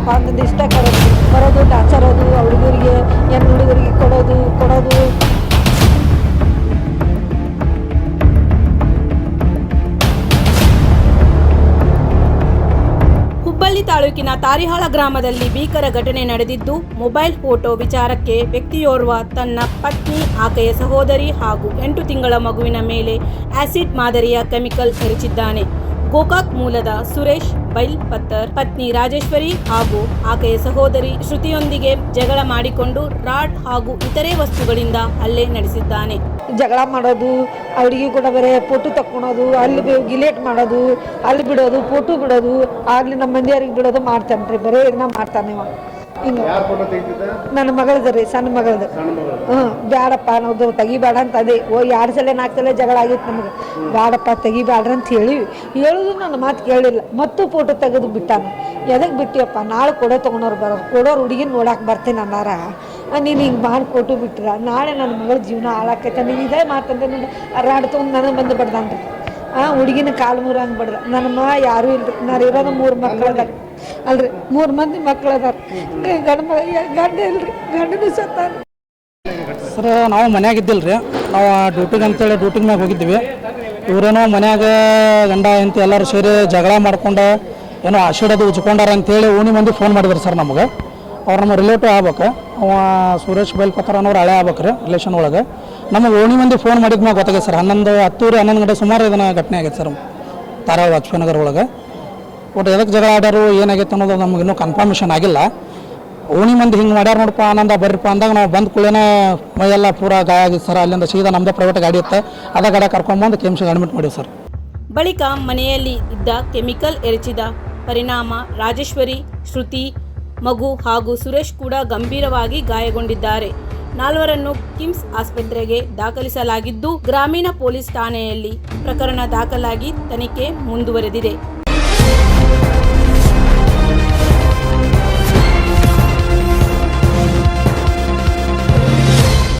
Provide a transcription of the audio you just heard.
ಬೇಡಪ್ಪ ಅಂತಂದು ಇಷ್ಟ ಬರೋದು ಟಾರ್ಚರೋದು ಹುಡುಗರಿಗೆ ಹೆಣ್ಣು ಹುಡುಗರಿಗೆ ಕೊಡೋದು ಹುಬ್ಬಳ್ಳಿ ತಾಲೂಕಿನ ತಾರಿಹಾಳ ಗ್ರಾಮದಲ್ಲಿ ಭೀಕರ ಘಟನೆ ನಡೆದಿದ್ದು, ಮೊಬೈಲ್ ಫೋಟೋ ವಿಚಾರಕ್ಕೆ ವ್ಯಕ್ತಿಯೋರ್ವ ತನ್ನ ಪತ್ನಿ, ಆಕೆಯ ಸಹೋದರಿ ಹಾಗೂ 8 ತಿಂಗಳ ಮಗುವಿನ ಮೇಲೆ ಆಸಿಡ್ ಮಾದರಿಯ ಕೆಮಿಕಲ್ ಎರಚಿದ್ದಾನೆ. ಗೋಕಾಕ್ ಮೂಲದ ಸುರೇಶ್ ಬೈಲ್ಪತ್ತರ್ ಪತ್ನಿ ರಾಜೇಶ್ವರಿ ಹಾಗೂ ಆಕೆಯ ಸಹೋದರಿ ಶ್ರುತಿಯೊಂದಿಗೆ ಜಗಳ ಮಾಡಿಕೊಂಡು ರಾಡ್ ಹಾಗೂ ಇತರೆ ವಸ್ತುಗಳಿಂದ ಹಲ್ಲೆ ನಡೆಸಿದ್ದಾನೆ. ಜಗಳ ಮಾಡೋದು, ಅವರಿಗೆ ಕೂಡ ಬರೀ ಫೋಟೋ ತಕ್ಕೊಳೋದು, ಅಲ್ಲಿ ಗಿಲೇಟ್ ಮಾಡೋದು, ಅಲ್ಲಿ ಬಿಡೋದು, ಫೋಟೋ ಬಿಡೋದು, ಅಲ್ಲಿ ನಮ್ಮ ಮಂದಿಯವ್ರಿಗೆ ಬಿಡೋದು ಮಾಡ್ತಾನೆ. ಬರೀ ಇದನ್ನ ಮಾಡ್ತಾನೆ ಇವ. ಹಿಂಗೆ ನನ್ನ ಮಗಳದ ರೀ, ಸಣ್ಣ ಮಗಳದು. ಬ್ಯಾಡಪ್ಪ ನಾವು ತೆಗಿಬೇಡ ಅಂತ ಅದೇ 2 ಸಲ 4 ಸಲ ಜಗಳ ಆಗಿತ್ತು ನಮಗೆ. ಬ್ಯಾಡಪ್ಪ ತೆಗಿಬೇಡ್ರಿ ಅಂತ ಹೇಳುದು ನನ್ನ ಮಾತು ಕೇಳಿಲ್ಲ. ಮತ್ತು ಫೋಟೋ ತೆಗೆದು ಬಿಟ್ಟಾನ. ಎದಕ್ಕೆ ಬಿಟ್ಟಿಯಪ್ಪ, ನಾಳೆ ತೊಗೊಂಡವ್ರು ಬರೋರು, ಕೊಡೋರು ಹುಡುಗಿನ ನೋಡಕ್ಕೆ ಬರ್ತೀನಿ ಅನ್ನಾರ. ನೀನು ಹಿಂಗೆ ಮಾಡಿ ಫೋಟೋ ಬಿಟ್ಟಿರ, ನಾಳೆ ನನ್ನ ಮಗಳ ಜೀವನ ಹಾಳಾಕೈತೆ. ನೀವು ಇದೇ ಮಾತಂದ್ರೆ ನಾನು ರಾಡ್ ತೊಗೊಂಡು ನನಗೆ ಬಂದು ಬಡ್ದಾನ್ರಿ. ಹುಡುಗಿನ ಕಾಲು ಮುರ ಹಂಗೆ ಬಡ್ದ. ನನ್ನ ಯಾರೂ ಇಲ್ರಿ, ನಾನು ಇರೋದು 3 ಮಕ್ಕಳು ಅದಾರ ಅಲ್ರಿ, 3 ಮಂದಿ ಮಕ್ಕಳು ಅದಾರ. ಗಂಡ ಇಲ್ರಿ, ಗಂಡನೂ ಸತ್ತಾನ. ಸರ್ ನಾವು ಮನ್ಯಾಗ ಇದ್ದಿಲ್ರಿ, ನಾವು ಡ್ಯೂಟಿಗೆ ಅಂತೇಳಿ ಡ್ಯೂಟಿಗೆ ಮ್ಯಾಗ ಹೋಗಿದ್ದೀವಿ. ಇವರೇನೋ ಮನ್ಯಾಗ ಗಂಡ ಅಂತ ಎಲ್ಲರೂ ಸೇರಿ ಜಗಳ ಮಾಡ್ಕೊಂಡು ಏನೋ ಆಶೀಡೋದು ಉಚ್ಕೊಂಡಾರ ಅಂತೇಳಿ ಓಣಿ ಮಂದಿ ಫೋನ್ ಮಾಡಿದ್ರು ಸರ್ ನಮಗೆ. ಅವ್ರು ನಮ್ಮ ರಿಲೇಟಿವ್ ಆಗ್ಬೇಕು, ಅವ ಸುರೇಶ್ ಬೈಲ್ಪತ್ರ ಅನ್ನೋರು ಹಳೆ ಆಗ್ಬೇಕು ರೀ ರಿಲೇಷನ್ ಒಳಗೆ. ನಮಗೆ ಓಣಿ ಮಂದಿ ಫೋನ್ ಮಾಡಿದ್ಮ್ಯಾಗ ಗೊತ್ತಾಗೈತೆ ಸರ್. 11 ಗಂಟೆ ಸುಮಾರು ಇದನ್ನು ಘಟನೆ ಆಗೈತೆ ಸರ್ ತಾರಾಳ ಲಕ್ಷ್ಮೀನಗರ ಒಳಗೆ. ಒಟ್ಟು ಎದಕ್ಕೆ ಜಗಳ ಆಡ್ಯಾರು ಏನಾಗೈತೆ ಅನ್ನೋದು ನಮ್ಗೆ ಇನ್ನೂ ಕನ್ಫರ್ಮೇಷನ್ ಆಗಿಲ್ಲ. ಓಣಿ ಮಂದಿ ಹಿಂಗೆ ಮಾಡ್ಯಾರ ನೋಡಪ್ಪ ಅನ್ನಂದ ಬರ್ರಿಪ್ಪ ಅಂದಾಗ ನಾವು ಬಂದ ಕೂಡಲೇ ಮೈಯೆಲ್ಲ ಪೂರ ಗಾಯ ಆಗಿತ್ತು ಸರ್. ಅಲ್ಲಿಂದ ಸೀದಾ ನಮ್ಮದೇ ಪ್ರೈವೇಟ್ ಗಾಡಿ ಇತ್ತು, ಅದ ಗಾಡಿ ಕರ್ಕೊಂಡ್ಬಂದು ಕೆಮ್ಸಿಗೆ ಅಡ್ಮಿಟ್ ಮಾಡಿವಿ ಸರ್. ಬಳಿಕ ಮನೆಯಲ್ಲಿ ಇದ್ದ ಕೆಮಿಕಲ್ ಎರಚಿದ ಪರಿಣಾಮ ರಾಜೇಶ್ವರಿ, ಶ್ರುತಿ, ಮಗು ಹಾಗೂ ಸುರೇಶ್ ಕೂಡ ಗಂಭೀರವಾಗಿ ಗಾಯಗೊಂಡಿದ್ದಾರೆ. 4 ಕಿಮ್ಸ್ ಆಸ್ಪತ್ರೆಗೆ ದಾಖಲಿಸಲಾಗಿದ್ದು, ಗ್ರಾಮೀಣ ಪೊಲೀಸ್ ಠಾಣೆಯಲ್ಲಿ ಪ್ರಕರಣ ದಾಖಲಾಗಿ ತನಿಖೆ ಮುಂದುವರೆದಿದೆ.